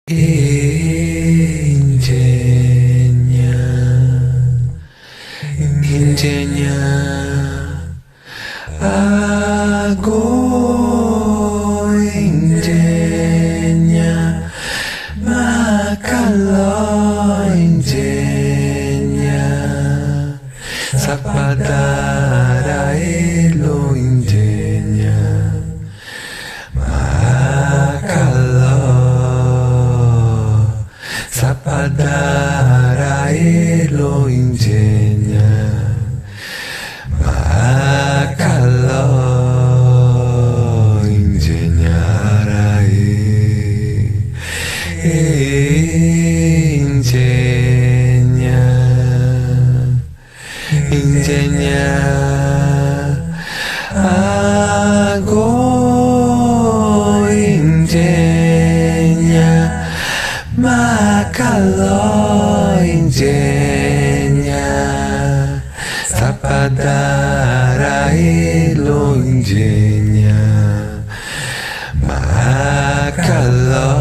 Ingenia, ingenia, ago ingenia, makalo ingenia, sapadara elo ingenia, makalo. Sapadara elo ingenia, makalo ingeniara ingenia, ingenia, ago ingenia. Makalo ingenia, sapadara elo ingenia, makalo.